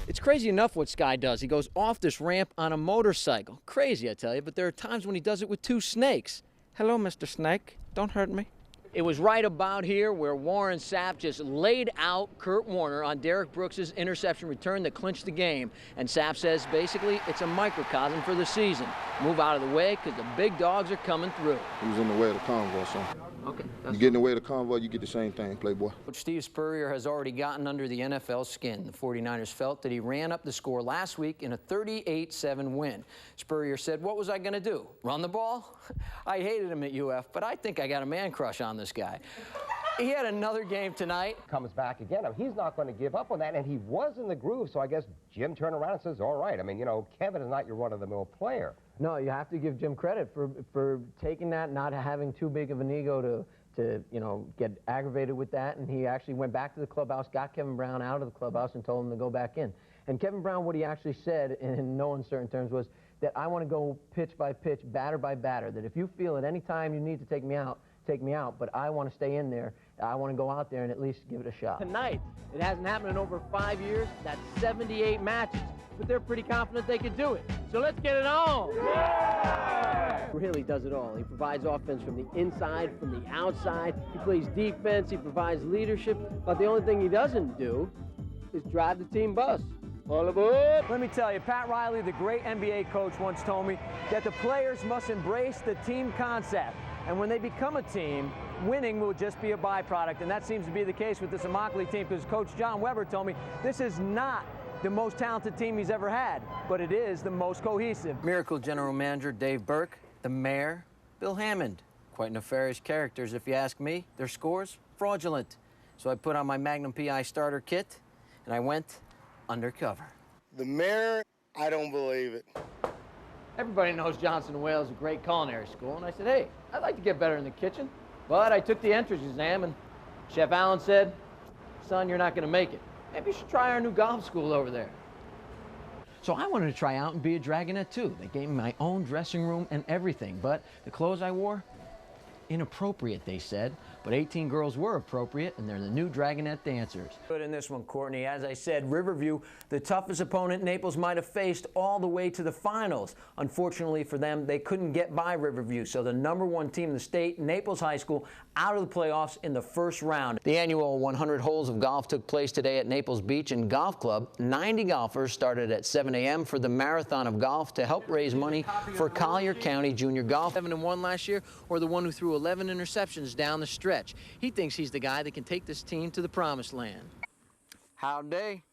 It's crazy enough what Sky does. He goes off this ramp on a motorcycle. Crazy, I tell you, but there are times when he does it with 2 snakes. Hello, Mr. Snake. Don't hurt me. It was right about here where Warren Sapp just laid out Kurt Warner on Derek Brooks' interception return that clinched the game. And Sapp says basically it's a microcosm for the season. Move out of the way because the big dogs are coming through. He was in the way of the convoy, so. Okay. You get in the way of the convoy, you get the same thing, playboy. Coach Steve Spurrier has already gotten under the NFL's skin. The 49ers felt that he ran up the score last week in a 38-7 win. Spurrier said, what was I going to do? Run the ball? I hated him at UF, but I think I got a man crush on this guy. He had another game tonight. Comes back again. I mean, he's not going to give up on that, and he was in the groove, so I guess Jim turned around and says, all right. I mean, you know, Kevin is not your run-of-the-mill player. No, you have to give Jim credit for taking that, not having too big of an ego to you know, get aggravated with that, and he actually went back to the clubhouse, got Kevin Brown out of the clubhouse, and told him to go back in. And Kevin Brown, what he actually said in no uncertain terms was that I want to go pitch by pitch, batter by batter, that if you feel at any time you need to take me out, but I want to stay in there. I want to go out there and at least give it a shot. Tonight, it hasn't happened in over 5 years. That's 78 matches, but they're pretty confident they could do it. So let's get it on. Yeah! Really does it all. He provides offense from the inside, from the outside. He plays defense. He provides leadership. But the only thing he doesn't do is drive the team bus. All aboard! Let me tell you, Pat Riley, the great NBA coach, once told me that the players must embrace the team concept. And when they become a team, winning will just be a byproduct. And that seems to be the case with this Immokalee team, because Coach John Weber told me this is not the most talented team he's ever had, but it is the most cohesive. Miracle General Manager Dave Burke, the mayor, Bill Hammond. Quite nefarious characters, if you ask me. Their scores, fraudulent. So I put on my Magnum PI starter kit, and I went undercover. The mayor, I don't believe it. Everybody knows Johnson & Wales is a great culinary school, and I said, hey, I'd like to get better in the kitchen. But I took the entrance exam, and Chef Allen said, son, you're not going to make it. Maybe you should try our new golf school over there. So I wanted to try out and be a Dragonette, too. They gave me my own dressing room and everything, but the clothes I wore, inappropriate, they said. But 18 girls were appropriate, and they're the new Dragonette dancers. Good in this one, Courtney. As I said, Riverview, the toughest opponent Naples might have faced all the way to the finals. Unfortunately for them, they couldn't get by Riverview, so the #1 team in the state, Naples High School, out of the playoffs in the first round. The annual 100 holes of golf took place today at Naples Beach and Golf Club. 90 golfers started at 7 a.m. for the Marathon of Golf to help raise money for Collier County Junior Golf. 7-1 last year, or the one who threw 11 interceptions down the stretch. He thinks he's the guy that can take this team to the promised land. Howdy.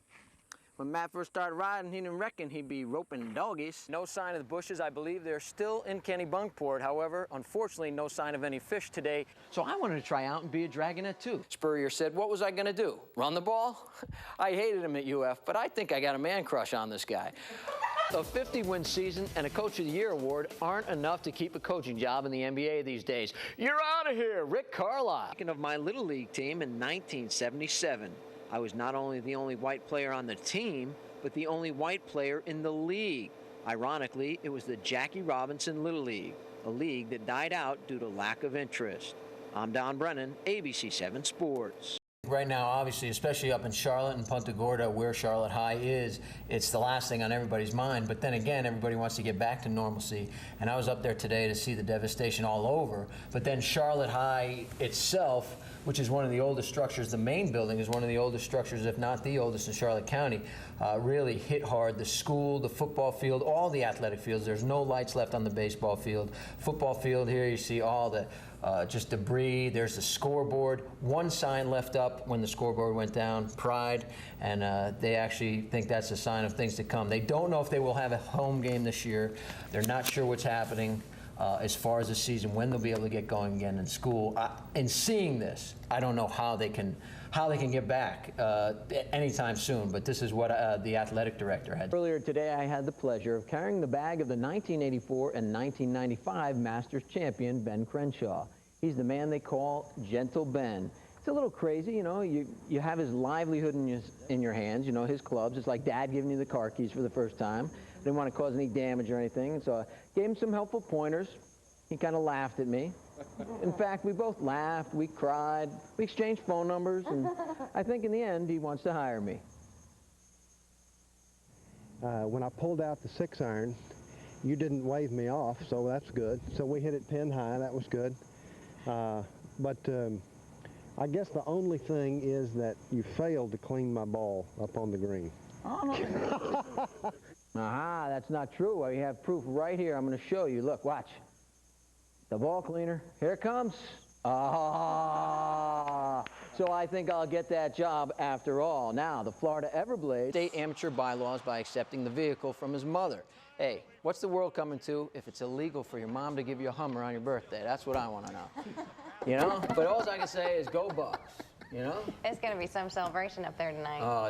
When Matt first started riding, he didn't reckon he'd be roping doggies. No sign of the bushes. I believe they're still in Kennebunkport. However, unfortunately, no sign of any fish today. So I wanted to try out and be a Dragonette, too. Spurrier said, what was I going to do? Run the ball? I hated him at UF, but I think I got a man crush on this guy. A 50-win season and a Coach of the Year award aren't enough to keep a coaching job in the NBA these days. You're out of here, Rick Carlisle. Speaking of my Little League team in 1977, I was not only the only white player on the team, but the only white player in the league. Ironically, it was the Jackie Robinson Little League, a league that died out due to lack of interest. I'm Don Brennan, ABC 7 Sports. Right now, obviously, especially up in Charlotte and Punta Gorda, where Charlotte High is, it's the last thing on everybody's mind. But then again, everybody wants to get back to normalcy. And I was up there today to see the devastation all over. But then Charlotte High itself, which is one of the oldest structures, the main building is one of the oldest structures, if not the oldest in Charlotte County, really hit hard. The school, the football field, all the athletic fields. There's no lights left on the baseball field. Football field here, you see all the just debris. There's the scoreboard. One sign left up when the scoreboard went down, Pride, and they actually think that's a sign of things to come. They don't know if they will have a home game this year. They're not sure what's happening as far as the season, when they'll be able to get going again in school. In seeing this, I don't know how they can get back anytime soon, but this is what the athletic director had. Earlier today, I had the pleasure of carrying the bag of the 1984 and 1995 Masters champion, Ben Crenshaw. He's the man they call Gentle Ben. It's a little crazy, you know, you have his livelihood in your hands, you know, his clubs. It's like Dad giving you the car keys for the first time. I didn't want to cause any damage or anything, and so I gave him some helpful pointers. He kind of laughed at me. In fact, we both laughed, we cried, we exchanged phone numbers, and I think in the end he wants to hire me. when I pulled out the 6-iron, you didn't wave me off, so that's good. So we hit it pin high, that was good. But I guess the only thing is that you failed to clean my ball up on the green. Aha, that's not true. Well, you have proof right here. I'm going to show you. Look, watch. The ball cleaner. Here it comes. Ah. So I think I'll get that job after all. Now, the Florida Everblades state amateur bylaws by accepting the vehicle from his mother. Hey, what's the world coming to if it's illegal for your mom to give you a Hummer on your birthday? That's what I want to know. You know? But all I can say is go Bucks. You know? It's going to be some celebration up there tonight. Oh,